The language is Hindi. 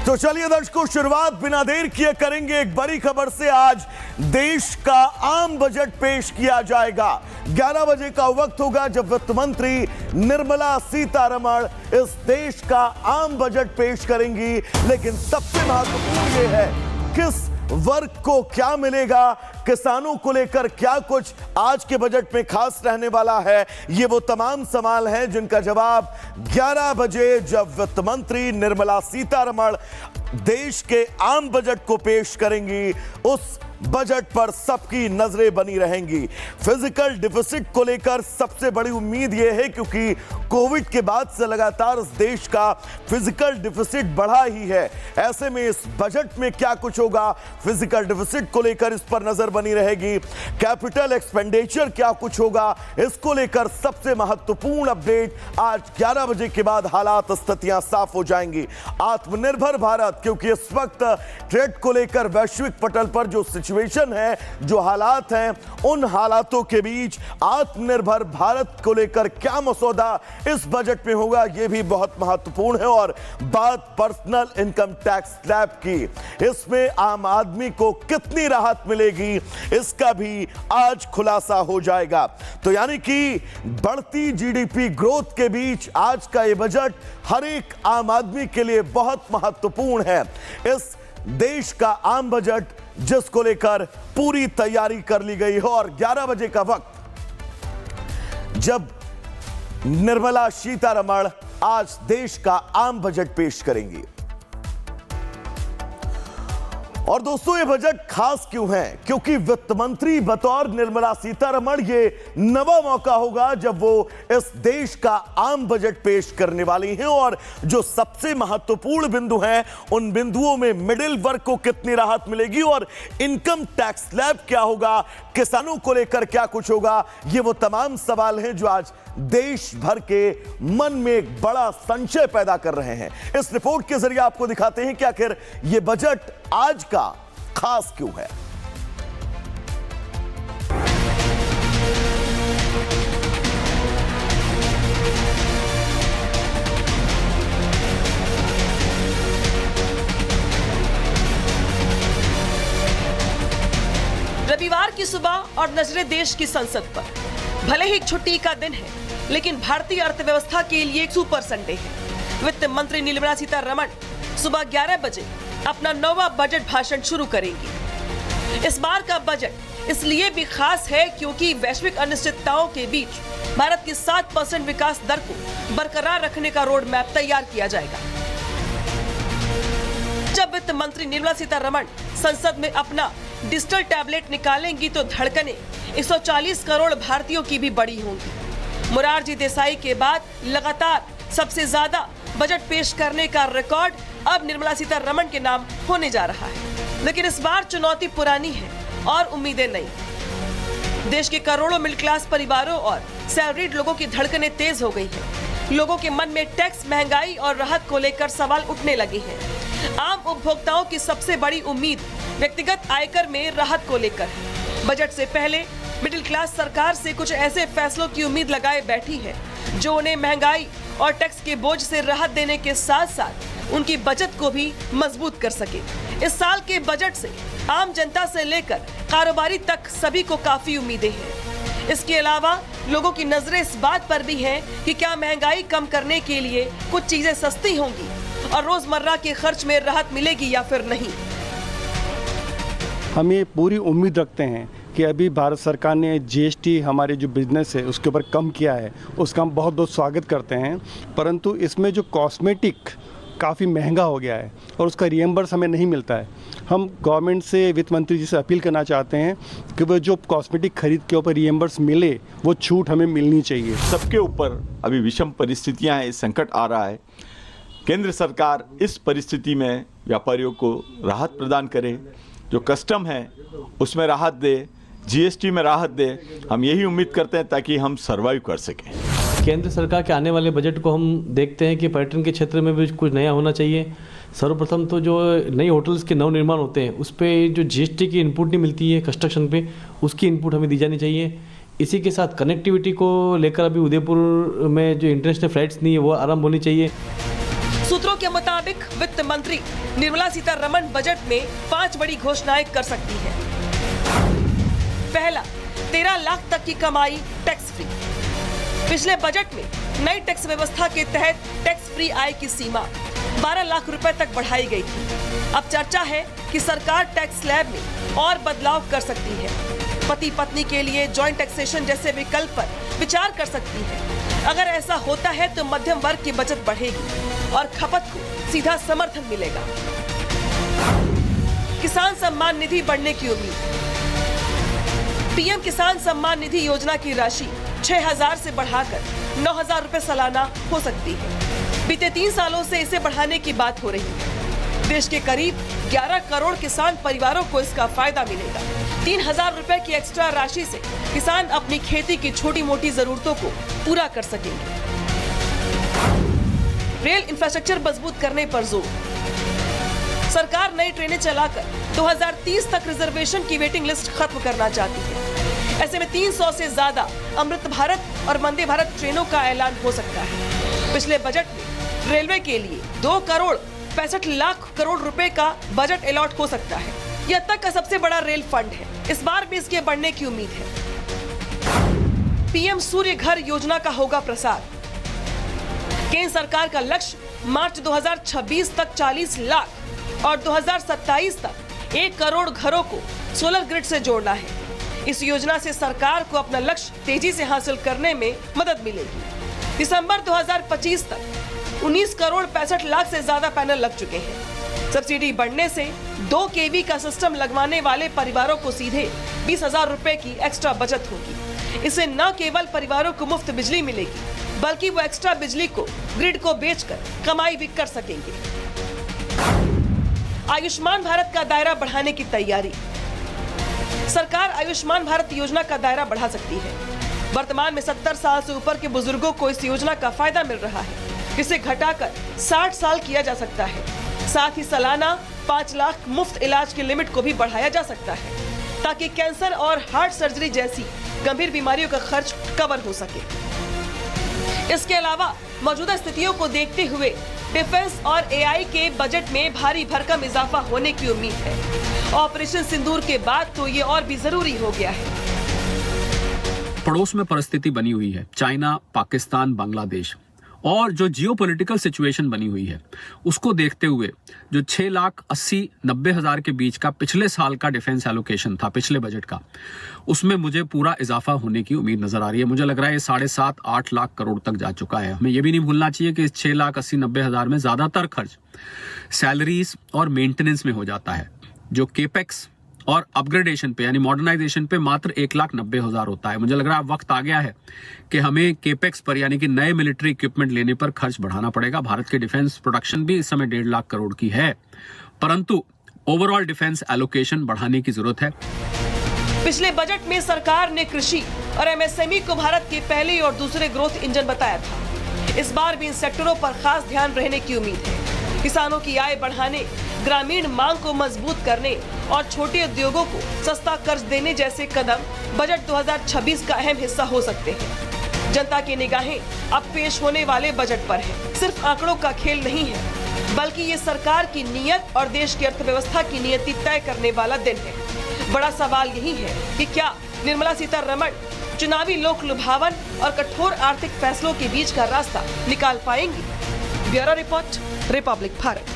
तो चलिए दर्शकों, शुरुआत बिना देर किए करेंगे एक बड़ी खबर से। आज देश का आम बजट पेश किया जाएगा। 11 बजे का वक्त होगा जब वित्त मंत्री निर्मला सीतारमण इस देश का आम बजट पेश करेंगी। लेकिन सबसे महत्वपूर्ण यह है किस वर्ग को क्या मिलेगा, किसानों को लेकर क्या कुछ आज के बजट में खास रहने वाला है। ये वो तमाम सवाल हैं जिनका जवाब 11 बजे जब वित्त मंत्री निर्मला सीतारमण देश के आम बजट को पेश करेंगी, उस बजट पर सबकी नजरें बनी रहेंगी। फिजिकल डिफिसिट को लेकर सबसे बड़ी उम्मीद यह है क्योंकि कोविड के बाद से लगातार इस देश का फिजिकल डिफिसिट बढ़ा ही है। ऐसे में इस बजट में क्या कुछ होगा, फिजिकल डिफिसिट को लेकर इस पर नजर बनी रहेगी। कैपिटल एक्सपेंडिचर क्या कुछ होगा, इसको लेकर सबसे महत्वपूर्ण अपडेट आज 11 बजे के बाद हालात स्थितियां साफ हो जाएंगी। आत्मनिर्भर भारत, क्योंकि इस वक्त ट्रेड को लेकर वैश्विक पटल पर जो सिचुएशन है, जो हालात हैं, उन हालातों के बीच आत्मनिर्भर भारत को लेकर क्या मसौदा इस बजट में होगा, यह भी बहुत महत्वपूर्ण है। और बात पर्सनल इनकम टैक्स स्लैब की, इसमें आम आदमी को कितनी राहत मिलेगी, इसका भी आज खुलासा हो जाएगा। तो यानी कि बढ़ती जीडीपी ग्रोथ के बीच आज का यह बजट हर एक आम आदमी के लिए बहुत महत्वपूर्ण है। इस देश का आम बजट जिसको लेकर पूरी तैयारी कर ली गई है और 11 बजे का वक्त जब निर्मला सीतारमण आज देश का आम बजट पेश करेंगी। और दोस्तों, ये बजट खास क्यों है? क्योंकि वित्त मंत्री बतौर निर्मला सीतारमण ये नवा मौका होगा जब वो इस देश का आम बजट पेश करने वाली हैं। और जो सबसे महत्वपूर्ण बिंदु हैं, उन बिंदुओं में मिडिल वर्ग को कितनी राहत मिलेगी और इनकम टैक्स स्लैब क्या होगा, किसानों को लेकर क्या कुछ होगा, ये वो तमाम सवाल हैं जो आज देश भर के मन में एक बड़ा संशय पैदा कर रहे हैं। इस रिपोर्ट के जरिए आपको दिखाते हैं कि आखिर यह बजट आज का खास क्यों है। रविवार की सुबह और नजरें देश की संसद पर। भले ही छुट्टी का दिन है, लेकिन भारतीय अर्थव्यवस्था के लिए एक सुपर संडे है। वित्त मंत्री निर्मला सीतारमण सुबह 11 बजे अपना नौवां बजट भाषण शुरू करेंगी। इस बार का बजट इसलिए भी खास है क्योंकि वैश्विक अनिश्चितताओं के बीच भारत की 7% विकास दर को बरकरार रखने का रोड मैप तैयार किया जाएगा। जब वित्त मंत्री निर्मला सीतारमण संसद में अपना डिजिटल टैबलेट निकालेंगी तो धड़कनें 140 करोड़ भारतीयों की भी बड़ी होंगी। मोरारजी देसाई के बाद लगातार सबसे ज्यादा बजट पेश करने का रिकॉर्ड अब निर्मला सीतारमण के नाम होने जा रहा है। लेकिन इस बार चुनौती पुरानी है और उम्मीदें नई। देश के करोड़ों मिडिल क्लास परिवारों और सैलरीड लोगों की धड़कनें तेज हो गई हैं। लोगों के मन में टैक्स, महंगाई और राहत को लेकर सवाल उठने लगे हैं। आम उपभोक्ताओं की सबसे बड़ी उम्मीद व्यक्तिगत आयकर में राहत को लेकर है। बजट से पहले मिडिल क्लास सरकार से कुछ ऐसे फैसलों की उम्मीद लगाए बैठी है जो उन्हें महंगाई और टैक्स के बोझ से राहत देने के साथ साथ उनकी बचत को भी मजबूत कर सके। इस साल के बजट से आम जनता से लेकर कारोबारी तक सभी को काफी उम्मीदें हैं। इसके अलावा लोगों की नजरें इस बात पर भी हैं कि क्या महंगाई कम करने के लिए कुछ चीजें सस्ती होंगी और रोजमर्रा के खर्च में राहत मिलेगी या फिर नहीं। हम ये पूरी उम्मीद रखते हैं कि अभी भारत सरकार ने जीएसटी हमारे जो बिजनेस है उसके ऊपर कम किया है, उसका हम बहुत बहुत स्वागत करते हैं। परंतु इसमें जो कॉस्मेटिक काफ़ी महंगा हो गया है और उसका रिएम्बर्स हमें नहीं मिलता है। हम गवर्नमेंट से, वित्त मंत्री जी से अपील करना चाहते हैं कि वो जो कॉस्मेटिक खरीद के ऊपर रिएम्बर्स मिले, वो छूट हमें मिलनी चाहिए। सबके ऊपर अभी विषम परिस्थितियां हैं, संकट आ रहा है। केंद्र सरकार इस परिस्थिति में व्यापारियों को राहत प्रदान करे, जो कस्टम है उसमें राहत दे, जीएसटी में राहत दे। हम यही उम्मीद करते हैं ताकि हम सर्वाइव कर सकें। केंद्र सरकार के आने वाले बजट को हम देखते हैं कि पर्यटन के क्षेत्र में भी कुछ नया होना चाहिए। सर्वप्रथम तो जो नई होटल्स के नव निर्माण होते हैं उस पर जो जीएसटी की इनपुट नहीं मिलती है कंस्ट्रक्शन पे, उसकी इनपुट हमें दी जानी चाहिए। इसी के साथ कनेक्टिविटी को लेकर अभी उदयपुर में जो इंटरनेशनल फ्लाइट्स नहीं है वो आरंभ होनी चाहिए। सूत्रों के मुताबिक वित्त मंत्री निर्मला सीतारमण बजट में 5 बड़ी घोषणाएं कर सकती है। पहला, 13 लाख तक की कमाई टैक्स फ्री। पिछले बजट में नई टैक्स व्यवस्था के तहत टैक्स फ्री आय की सीमा 12 लाख रुपए तक बढ़ाई गई थी। अब चर्चा है कि सरकार टैक्स स्लैब में और बदलाव कर सकती है। पति पत्नी के लिए जॉइंट टैक्सेशन जैसे विकल्प पर विचार कर सकती है। अगर ऐसा होता है तो मध्यम वर्ग की बचत बढ़ेगी और खपत को सीधा समर्थन मिलेगा। किसान सम्मान निधि बढ़ने की उम्मीद। पीएम किसान सम्मान निधि योजना की राशि 6,000 से बढ़ाकर 9,000 रुपए सालाना हो सकती है। बीते 3 सालों से इसे बढ़ाने की बात हो रही है। देश के करीब 11 करोड़ किसान परिवारों को इसका फायदा मिलेगा। 3,000 रुपए की एक्स्ट्रा राशि से किसान अपनी खेती की छोटी मोटी जरूरतों को पूरा कर सकेंगे। रेल इंफ्रास्ट्रक्चर मजबूत करने पर जोर। सरकार नई ट्रेनें चलाकर 2030 तक रिजर्वेशन की वेटिंग लिस्ट खत्म करना चाहती है। ऐसे में 300 से ज्यादा अमृत भारत और वंदे भारत ट्रेनों का ऐलान हो सकता है। पिछले बजट में रेलवे के लिए 2 करोड़ 65 लाख करोड़ रुपए का बजट अलॉट हो सकता है। यह अब तक का सबसे बड़ा रेल फंड है। इस बार भी इसके बढ़ने की उम्मीद है। पीएम सूर्य घर योजना का होगा प्रसार। केंद्र सरकार का लक्ष्य मार्च 2026 तक 40 लाख और 2027 तक 1 करोड़ घरों को सोलर ग्रिड से जोड़ना है। इस योजना से सरकार को अपना लक्ष्य तेजी से हासिल करने में मदद मिलेगी। दिसंबर 2025 तक 19 करोड़ 65 लाख से ज्यादा पैनल लग चुके हैं। सब्सिडी बढ़ने से 2 केवी का सिस्टम लगवाने वाले परिवारों को सीधे 20,000 रुपए की एक्स्ट्रा बचत होगी। इससे न केवल परिवारों को मुफ्त बिजली मिलेगी, बल्कि वो एक्स्ट्रा बिजली को ग्रिड को बेचकर कमाई भी कर सकेंगे। आयुष्मान भारत का दायरा बढ़ाने की तैयारी। सरकार आयुष्मान भारत योजना का दायरा बढ़ा सकती है। वर्तमान में 70 साल से ऊपर के बुजुर्गों को इस योजना का फायदा मिल रहा है। इसे घटाकर 60 साल किया जा सकता है। साथ ही सालाना 5 लाख मुफ्त इलाज की लिमिट को भी बढ़ाया जा सकता है, ताकि कैंसर और हार्ट सर्जरी जैसी गंभीर बीमारियों का खर्च कवर हो सके। इसके अलावा मौजूदा स्थितियों को देखते हुए डिफेंस और एआई के बजट में भारी भरकम इजाफा होने की उम्मीद है। ऑपरेशन सिंदूर के बाद तो ये और भी जरूरी हो गया है। पड़ोस में परिस्थिति बनी हुई है, चाइना, पाकिस्तान, बांग्लादेश, और जो जियोपॉलिटिकल सिचुएशन बनी हुई है उसको देखते हुए जो 6,80,90,000 के बीच का पिछले साल का डिफेंस एलोकेशन था पिछले बजट का, उसमें मुझे पूरा इजाफा होने की उम्मीद नजर आ रही है। मुझे लग रहा है ये 7.5-8 लाख करोड़ तक जा चुका है। हमें ये भी नहीं भूलना चाहिए कि इस 6,80,90,000 में ज्यादातर खर्च सैलरीज और मेंटेनेंस में हो जाता है, जो केपेक्स और अपग्रेडेशन पे यानी मॉडर्नाइजेशन पे मात्र 1,90,000 होता है। मुझे लग रहा है वक्त आ गया है कि हमें केपेक्स पर यानी कि नए मिलिट्री इक्विपमेंट लेने पर खर्च बढ़ाना पड़ेगा। भारत के डिफेंस प्रोडक्शन भी इस समय 1.5 लाख करोड़ की है, परंतु ओवरऑल डिफेंस एलोकेशन बढ़ाने की जरूरत है। पिछले बजट में सरकार ने कृषि और एमएसएमई को भारत के पहले और दूसरे ग्रोथ इंजन बताया था। इस बार भी इन सेक्टरों पर खास ध्यान रहने की उम्मीद है। किसानों की आय बढ़ाने, ग्रामीण मांग को मजबूत करने और छोटे उद्योगों को सस्ता कर्ज देने जैसे कदम बजट 2026 का अहम हिस्सा हो सकते हैं। जनता की निगाहें अब पेश होने वाले बजट पर है। सिर्फ आंकड़ों का खेल नहीं है, बल्कि ये सरकार की नीयत और देश की अर्थव्यवस्था की नीयति तय करने वाला दिन है। बड़ा सवाल यही है कि क्या निर्मला सीतारमण चुनावी लोक लुभावन और कठोर आर्थिक फैसलों के बीच का रास्ता निकाल पाएंगी। Bureau report, Republic Bharat.